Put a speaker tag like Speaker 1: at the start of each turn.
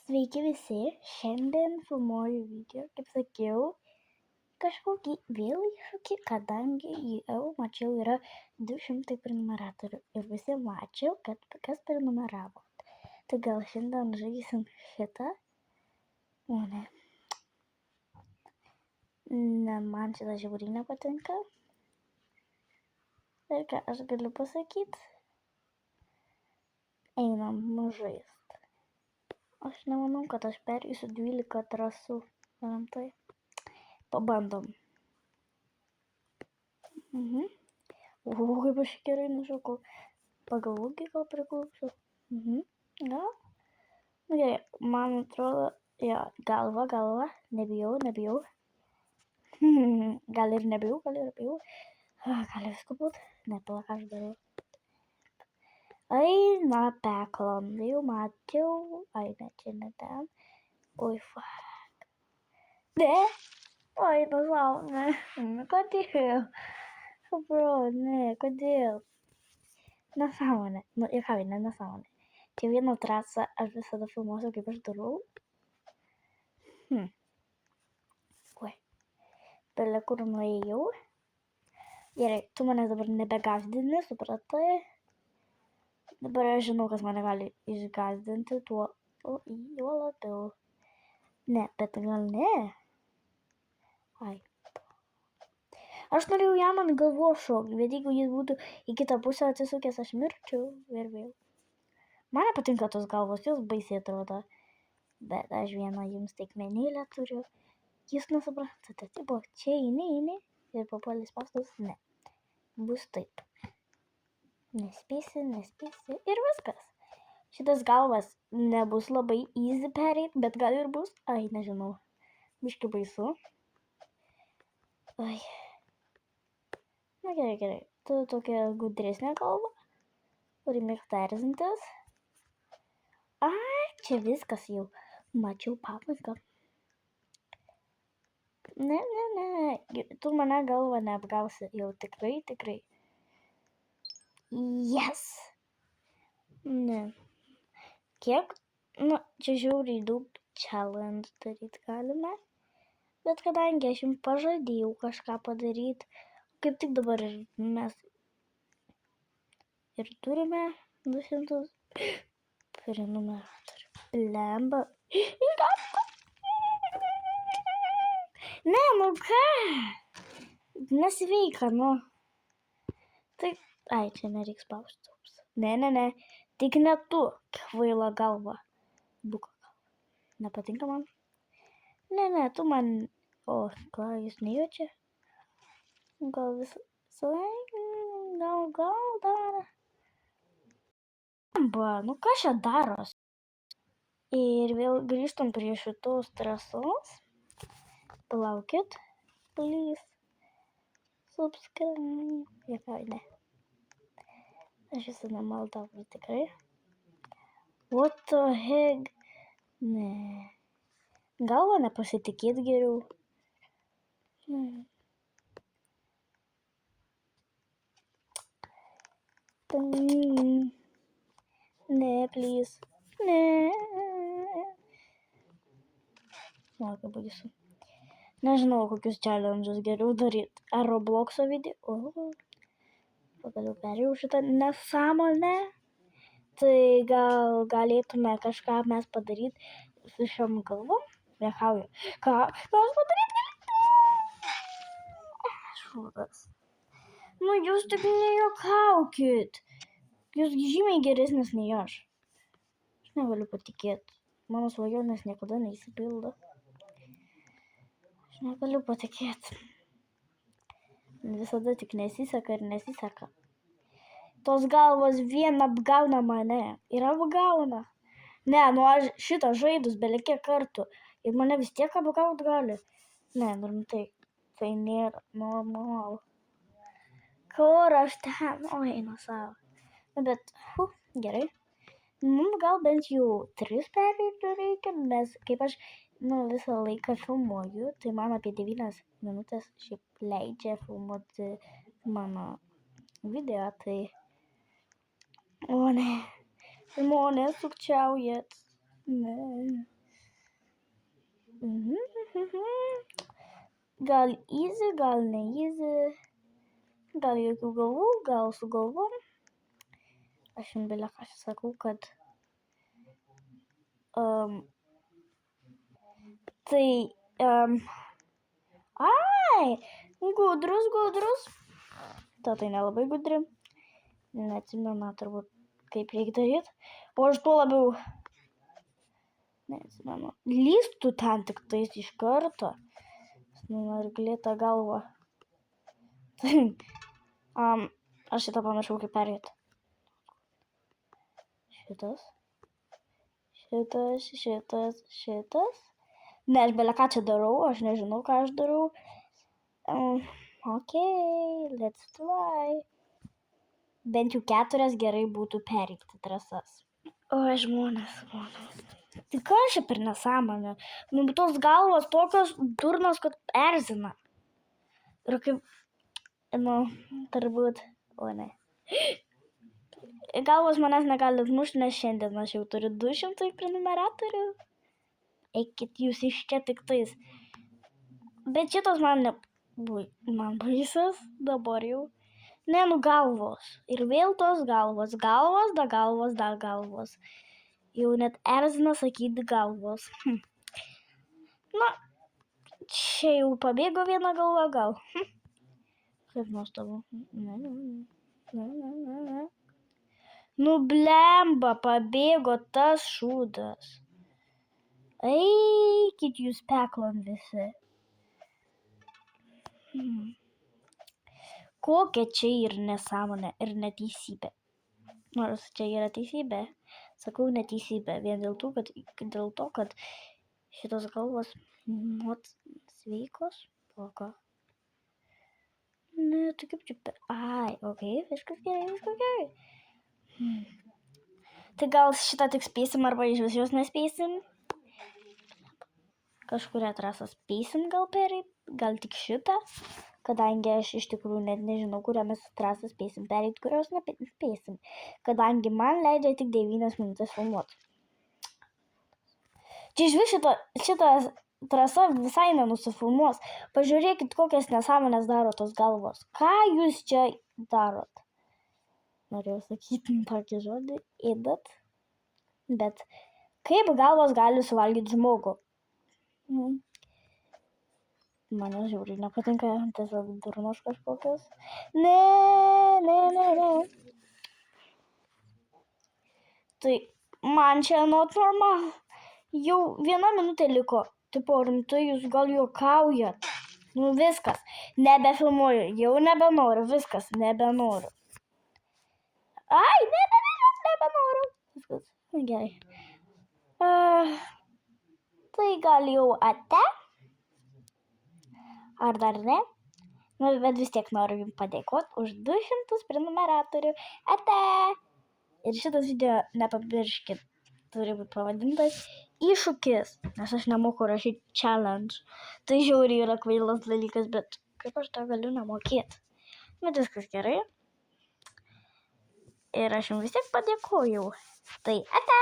Speaker 1: Sveiki visi, šiandien filmuoju video, kaip sakiau, kažkokį vėl iššūkį, kadangi jau mačiau yra 200 prenumeratorių ir visi mačiau, kad kas prenumeravo. Tai gal šiandien žaisim šitą? O ne. Ne, man šitą žiauriai nepatinka. Ir ką aš galiu pasakyti? Einam žaist. Aš nemanau, kad aš perėsiu 12 trasų. Tai pabandom. Kaip aš gerai nušokau. Pagalvokį gal priklausau. Gal? Nu gerai, man atrodo, jo, galva, nebijau. Gal ir nebijau. Gali visko būt. Nepala, ką aš darau. Eina peklon, jau mačiau. Ai, ne, čia ne ten. Oi, fuck. Ne? Oi, nesąmonė. Kodėl? Bro, ne, kodėl? Nesąmonė. Nu, juokauju, ne nesąmonė. Čia vieną trasą aš visada filmuosiu, kaip aš darau. Oi. Bele kur nuėjau. Gerai, tu mane dabar nebegazdini, supratai? Dabar aš žinau, kas mane gali išgazdinti, tuo labiau. Ne, bet gal ne? Ai. Aš norėjau jam ant galvos šokti, bet jeigu jis būtų į kitą pusę atsisukęs, aš mirčiau ir vėl. Man nepatinka tos galvos, jos baisiai atrodo. Bet aš vieną jums teikmenėlę turiu. Jūs nesuprantate, tipo, čia eini ir papuolė spąstus, ne. Bus taip. Nespėsi ir viskas. Šitas galvas nebus labai easy pereit, bet gal ir bus. Ai, nežinau. Biški baisu. Ai. Na gerai. Tu tokia gudresnė galva. Turi mėgti erzintis. Ai, čia viskas jau. Mačiau pabaigą. Ne. Tu mane galvą neapgausi. Jau tikrai. Yes. Ne. Kiek? Nu, čia žiauriai daug challenge daryti galime. Bet kadangi aš jums pažadėjau kažką padaryti, kaip tik dabar mes ir turime 200 prenumeratorių. Lemba. Ne, nu ką? Nesveika, nu. Tai, ai, čia nereiks spausti. Ne. Tik ne tu, kvaila galva. Buka galva. Nepatinka man? Ne, tu man... O, ką, jis nejaučia? Gal visai... Gal dar... Nu, ką čia daros? Ir vėl grįžtam prie šitos trasos. Palaukit, please. Subscribe. Jokai, ne. Aš visada maldauju, tikrai. What the heck? Ne. Galva nepasitikėt geriau. Ne, please. Ne. O, kaip baisu. Nežinau, kokius challenges geriau daryti. Ar Robloxo video? Pagaliau perėjau šitą nesąmonę. Tai gal galėtume kažką mes padaryti su šiom galvom? Juokauju. Ką mes padaryti galėtume? Šūdas. Nu, jūs tik nejuokaukit. Jūs žymiai geresnis nei aš. Aš negaliu patikėti. Mano svajonės niekada neįsipildo. Aš negaliu patikėti. Visada tik nesiseka. Tos galvos vien apgauna mane. Ir apgauna. Ne, nu aš šitą žaidus belekiek kartų. Ir mane vis tiek apgaut gali. Ne, tai nėra normalu. Kur aš ten? O, einu savo. Bet, gerai. Mums gal bent jau 3 perėjų reikia, nes kaip aš visą laiką filmuoju, tai man apie 9 minutės šiaip leidžia filmuoti mano video, tai... O ne, žmonės sukčiaujat. Ne. Gal easy, gal ne easy. Gal jokių galvų, gal su galvom. Aš jums belia ką sakau, kad ai, gudrus. Tai nelabai gudri. Neatsimenu turbūt, kaip reikia daryti. O aš tuo labiau neatsimenu. Lystų ten tik tais iš karto. Numarglėta galva. Aš šitą pamiršau kaip perėti. Šitas. Ne, aš belia ką čia darau, aš nežinau, ką aš darau. Okay, let's try. Bent jau 4 gerai būtų pereiti trasas. Oi, žmonės. Tai ką aš čia per nesąmonę? Tos galvos tokios durnos, kad erzina. Ir kaip, turbūt, o ne. Galvos manęs negali atmušti, nes šiandien aš jau turiu 200 prenumeratorių. Eikit jūs iš čia tik tais. Bet šitas man baisas dabar jau. Ne, galvos. Ir vėl tos galvos. Galvos. Jau net erzina sakyti galvos. Na, čia jau pabėgo viena galva gal. Kaip nuostabu. Ne. Blemba, pabėgo tas šūdas. Eikit jūs peklon visi. Kokia čia ir nesąmonė ir neteisybė. Nors čia yra teisybė. Sakau neteisybė. Vien dėl to, kad šitos galvos sveikos. Plaka. Ne, tai kaip čia. Ai, okei, viskas gerai. Tai gal šitą tik spėsim arba iš vis jos nespėsim. Kažkuria trasą spėsim gal pereit, gal tik šitą, kadangi aš iš tikrųjų net nežinau, kurią mes trasą spėsim pereit, kurios nespėsim, kadangi man leidžia tik 9 minutės filmuoti. Čia iš vis šitą trasą visai nenusifilmuos. Pažiūrėkit, kokias nesąmonės daro tos galvos. Ką jūs čia darot? Norėjau sakyti tokį žodį, ėdat. Bet kaip galvos gali suvalgyti žmogų? Mane žiauriai nepatinka, tiesiog durnos kažkokios. Ne. Tai man čia not normal. Jau 1 minutė liko. Tipo, rimtai, jūs gal juokaujat. Viskas. Nebefilmuoju. Jau nebenoriu. Viskas. Nebenoriu. Ai, nebenoriu. Viskas. Gerai. Tai gal jau ate? Ar dar ne? Bet vis tiek noriu jums padėkoti už 200 prenumeratorių. Ate! Ir šitas video, nepamirškit, turi būti pavadintas iššūkis, nes aš nemoku rašyti challenge. Tai žiauriai yra kvailas dalykas, bet kaip aš tą galiu nemokėti? Bet viskas gerai. Ir aš jums vis tiek padėkojau. Tai ate!